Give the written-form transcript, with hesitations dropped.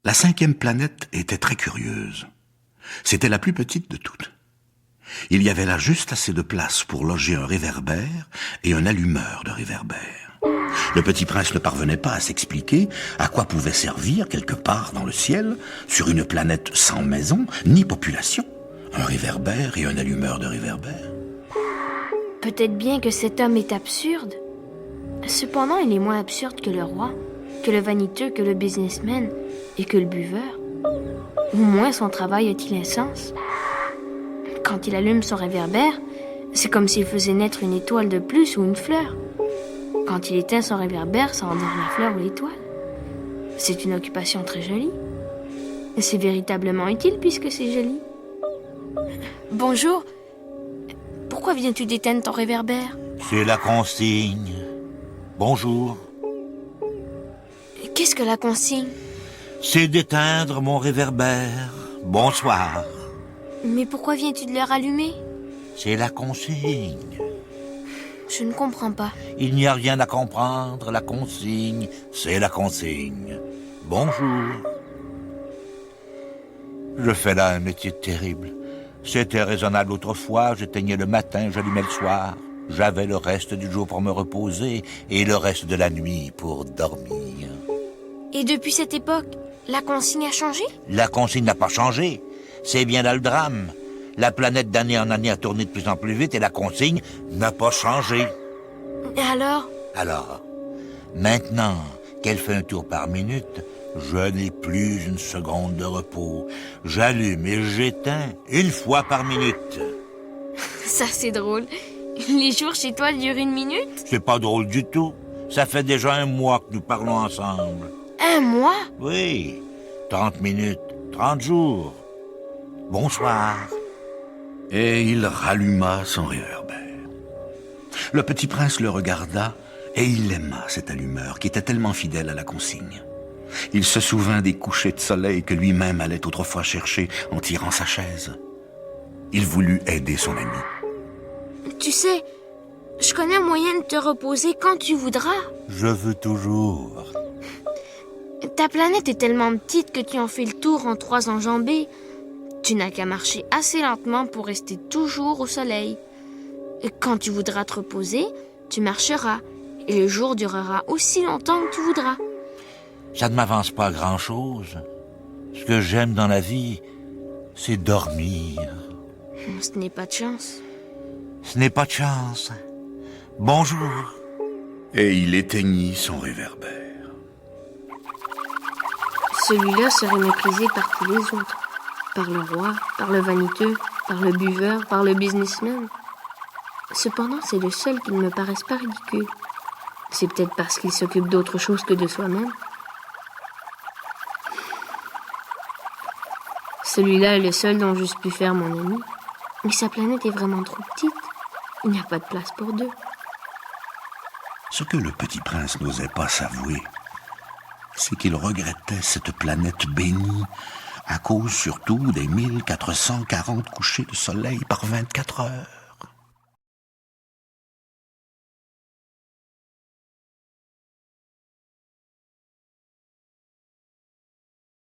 La 5e planète était très curieuse. C'était la plus petite de toutes. Il y avait là juste assez de place pour loger un réverbère et un allumeur de réverbère. Le petit prince ne parvenait pas à s'expliquer à quoi pouvait servir quelque part dans le ciel, sur une planète sans maison ni population, un réverbère et un allumeur de réverbère. Peut-être bien que cet homme est absurde. Cependant, il est moins absurde que le roi, que le vaniteux, que le businessman et que le buveur. Au moins, son travail a-t-il un sens? Quand il allume son réverbère, c'est comme s'il faisait naître une étoile de plus ou une fleur. Quand il éteint son réverbère, ça endort la fleur ou l'étoile. C'est une occupation très jolie. C'est véritablement utile puisque c'est joli. Bonjour. Pourquoi viens-tu d'éteindre ton réverbère? C'est la consigne. Bonjour. Qu'est-ce que la consigne? C'est d'éteindre mon réverbère. Bonsoir. Mais pourquoi viens-tu de le rallumer? C'est la consigne. Je ne comprends pas. Il n'y a rien à comprendre. La consigne, c'est la consigne. Bonjour. Je fais là un métier terrible. C'était raisonnable autrefois. J'éteignais le matin, j'allumais le soir. J'avais le reste du jour pour me reposer et le reste de la nuit pour dormir. Et depuis cette époque, la consigne a changé? La consigne n'a pas changé. C'est bien là le drame. La planète d'année en année a tourné de plus en plus vite et la consigne n'a pas changé. Et alors? Alors, maintenant qu'elle fait un tour par minute, je n'ai plus une seconde de repos. J'allume et j'éteins une fois par minute. Ça, c'est drôle. Les jours chez toi durent 1 minute? C'est pas drôle du tout. Ça fait déjà 1 mois que nous parlons ensemble. 1 mois? Oui, 30 minutes, 30 jours. Bonsoir. Et il ralluma son réverbère. Le petit prince le regarda et il aima cet allumeur qui était tellement fidèle à la consigne. Il se souvint des couchers de soleil que lui-même allait autrefois chercher en tirant sa chaise. Il voulut aider son ami. Tu sais, je connais un moyen de te reposer quand tu voudras. Je veux toujours. Ta planète est tellement petite que tu en fais le tour en 3 enjambées. Tu n'as qu'à marcher assez lentement pour rester toujours au soleil. Et quand tu voudras te reposer, tu marcheras. Et le jour durera aussi longtemps que tu voudras. Ça ne m'avance pas grand-chose. Ce que j'aime dans la vie, c'est dormir. Ce n'est pas de chance. Ce n'est pas de chance. Bonjour. Et il éteignit son réverbère. Celui-là serait méprisé par tous les autres. Par le roi, par le vaniteux, par le buveur, par le businessman. Cependant, c'est le seul qui ne me paraisse pas ridicule. C'est peut-être parce qu'il s'occupe d'autre chose que de soi-même. Celui-là est le seul dont j'eusse pu faire mon ami. Mais sa planète est vraiment trop petite. Il n'y a pas de place pour 2. Ce que le petit prince n'osait pas s'avouer, c'est qu'il regrettait cette planète bénie, à cause surtout des 1440 couchers de soleil par 24 heures.